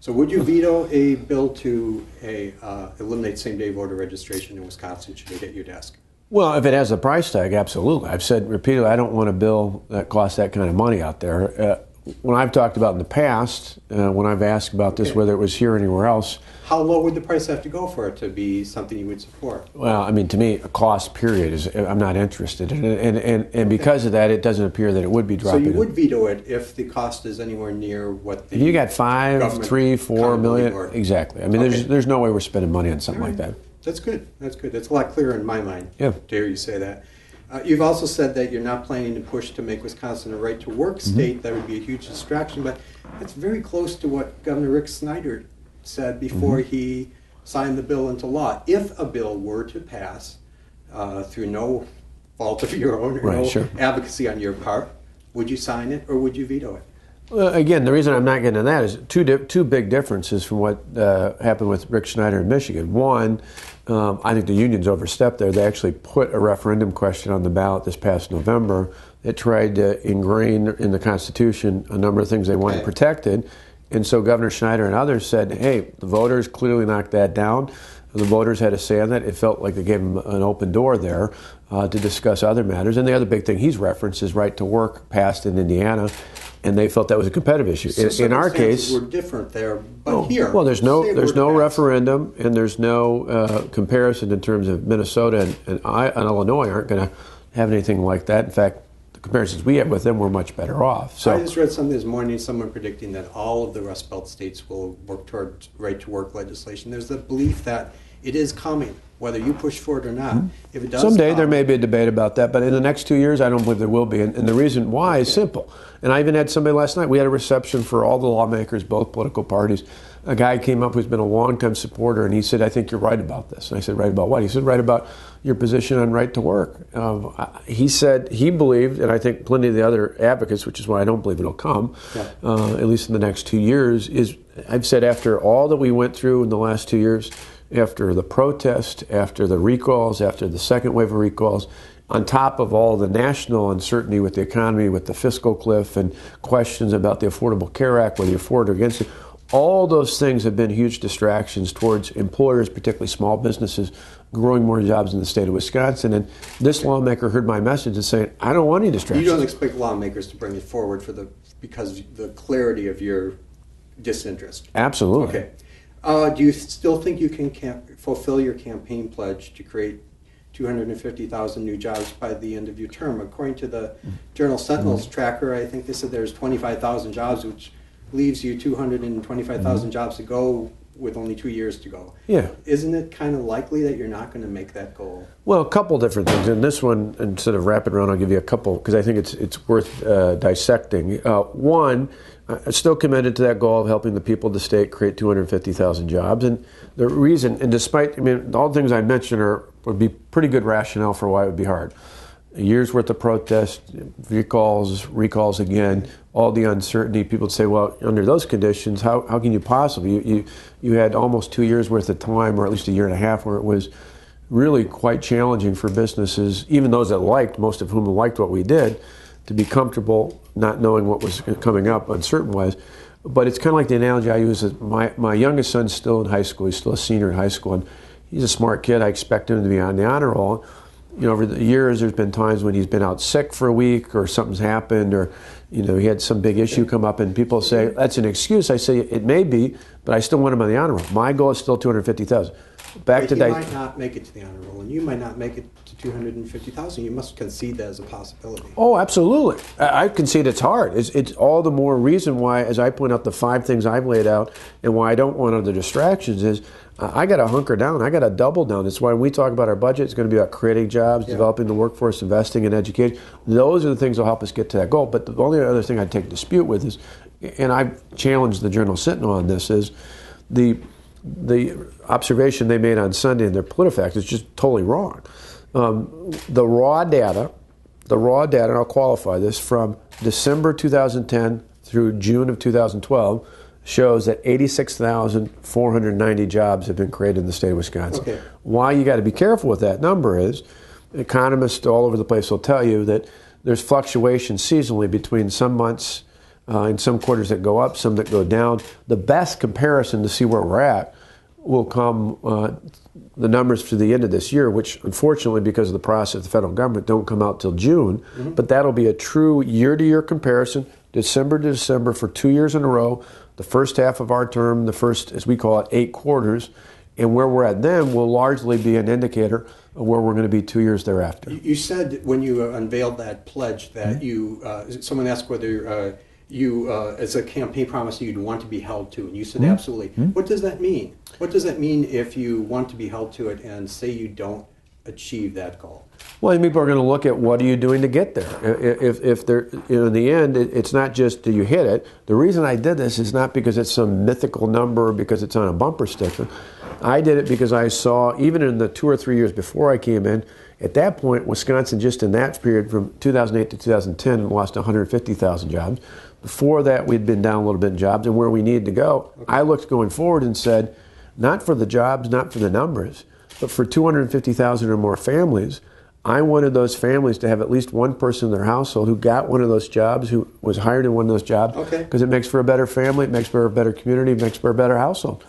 So would you veto a bill to eliminate same-day voter registration in Wisconsin should it hit your desk? Well, if it has a price tag, absolutely. I've said repeatedly, I don't want a bill that costs that kind of money out there. When I've talked about in the past, when I've asked about this, whether it was here or anywhere else. How low would the price have to go for it to be something you would support? Well, I mean, to me, a cost period is, I'm not interested in it. And because of that, it doesn't appear that it would be dropping. So you would veto it if the cost is anywhere near what the If you got 5, 3, 4 million, exactly. I mean, there's no way we're spending money on something like that. That's good. That's good. That's a lot clearer in my mind to hear you say that. You've also said that you're not planning to push to make Wisconsin a right-to-work state. That would be a huge distraction, but that's very close to what Governor Rick Snyder said before he signed the bill into law. If a bill were to pass through no fault of your own or advocacy on your part, would you sign it or would you veto it? Well, again, the reason I'm not getting into that is two big differences from what happened with Rick Snyder in Michigan. One, I think the unions overstepped there. They actually put a referendum question on the ballot this past November that tried to ingrain in the Constitution a number of things they wanted protected. And so Governor Schneider and others said, hey, the voters clearly knocked that down. The voters had a say on that. It felt like they gave them an open door there to discuss other matters. And the other big thing he's referenced is right to work passed in Indiana, and they felt that was a competitive issue. So in our case, we're different there, but here, well, there's no referendum, and there's no comparison in terms of Minnesota and Illinois aren't going to have anything like that. In fact, the comparisons we have with them, we're much better off. So I just read something this morning, someone predicting that all of the Rust Belt states will work toward right-to-work legislation. There's the belief that it is coming, whether you push for it or not. If it does someday there may be a debate about that, but in the next 2 years, I don't believe there will be. And the reason why is simple. And I even had somebody last night, we had a reception for all the lawmakers, both political parties. A guy came up who's been a longtime supporter, and he said, I think you're right about this. And I said, right about what? He said, right about your position on right to work. He said he believed, and I think plenty of the other advocates, which is why I don't believe it'll come, at least in the next 2 years, is I've said after all that we went through in the last 2 years, after the protest, after the recalls, after the second wave of recalls, on top of all the national uncertainty with the economy, with the fiscal cliff and questions about the Affordable Care Act, whether you're for it or against it, all those things have been huge distractions towards employers, particularly small businesses, growing more jobs in the state of Wisconsin. And this lawmaker heard my message and saying, I don't want any distractions. You don't expect lawmakers to bring it forward because of the clarity of your disinterest? Absolutely. Okay. Do you still think you can fulfill your campaign pledge to create 250,000 new jobs by the end of your term? According to the Journal Sentinel's tracker, I think they said there's 25,000 jobs, which leaves you 225,000 jobs to go with only 2 years to go. Yeah. Isn't it kind of likely that you're not going to make that goal? Well, a couple different things. And this one, instead of wrapping around, I'll give you a couple, because I think it's worth dissecting. One, I'm still committed to that goal of helping the people of the state create 250,000 jobs. And the reason, and despite, all the things I mentioned would be pretty good rationale for why it would be hard. A year's worth of protest, recalls again, all the uncertainty. People would say, well, under those conditions, how can you possibly? You had almost 2 years worth of time, or at least a year and a half, where it was really quite challenging for businesses, even those that liked, most of whom liked what we did, to be comfortable not knowing what was coming up uncertain-wise. But it's kind of like the analogy I use. My youngest son's still in high school. He's still a senior in high school, and he's a smart kid. I expect him to be on the honor roll. Over the years, there's been times when he's been out sick for a week, or something's happened, or he had some big issue come up, and people say that's an excuse. I say it may be, but I still want him on the honor roll. My goal is still 250,000. You might not make it to the honor roll, and you might not make it to 250,000. You must concede that as a possibility. Oh, absolutely. I concede it's hard. It's all the more reason why, as I point out the 5 things I've laid out, and why I don't want other distractions is I got to hunker down. I got to double down. It's why when we talk about our budget, it's going to be about creating jobs, developing the workforce, investing in education. Those are the things that will help us get to that goal. But the only other thing I'd take dispute with is, and I've challenged the Journal Sentinel on this, is the observation they made on Sunday in their PolitiFact is just totally wrong. The raw data, and I'll qualify this, from December 2010 through June of 2012 shows that 86,490 jobs have been created in the state of Wisconsin. Okay. Why you got to be careful with that number is economists all over the place will tell you that there's fluctuation seasonally between some months in some quarters that go up, some that go down. The best comparison to see where we're at will come the numbers for the end of this year, which unfortunately, because of the process of the federal government, don't come out till June. But that'll be a true year-to-year comparison, December to December for 2 years in a row, the first half of our term, the first, as we call it, 8 quarters. And where we're at then will largely be an indicator of where we're going to be 2 years thereafter. You said when you unveiled that pledge that someone asked whether you, as a campaign promise, you'd want to be held to, and you said absolutely. What does that mean? What does that mean if you want to be held to it and say you don't achieve that goal? Well, people are going to look at what are you doing to get there. If they're, in the end, it's not just do you hit it. The reason I did this is not because it's some mythical number or because it's on a bumper sticker. I did it because I saw, even in the 2 or 3 years before I came in, at that point, Wisconsin, just in that period from 2008 to 2010, lost 150,000 jobs. Before that, we'd been down a little bit in jobs and where we needed to go. I looked going forward and said, not for the jobs, not for the numbers, but for 250,000 or more families, I wanted those families to have at least one person in their household who got one of those jobs, who was hired in one of those jobs, because it makes for a better family, it makes for a better community, it makes for a better household.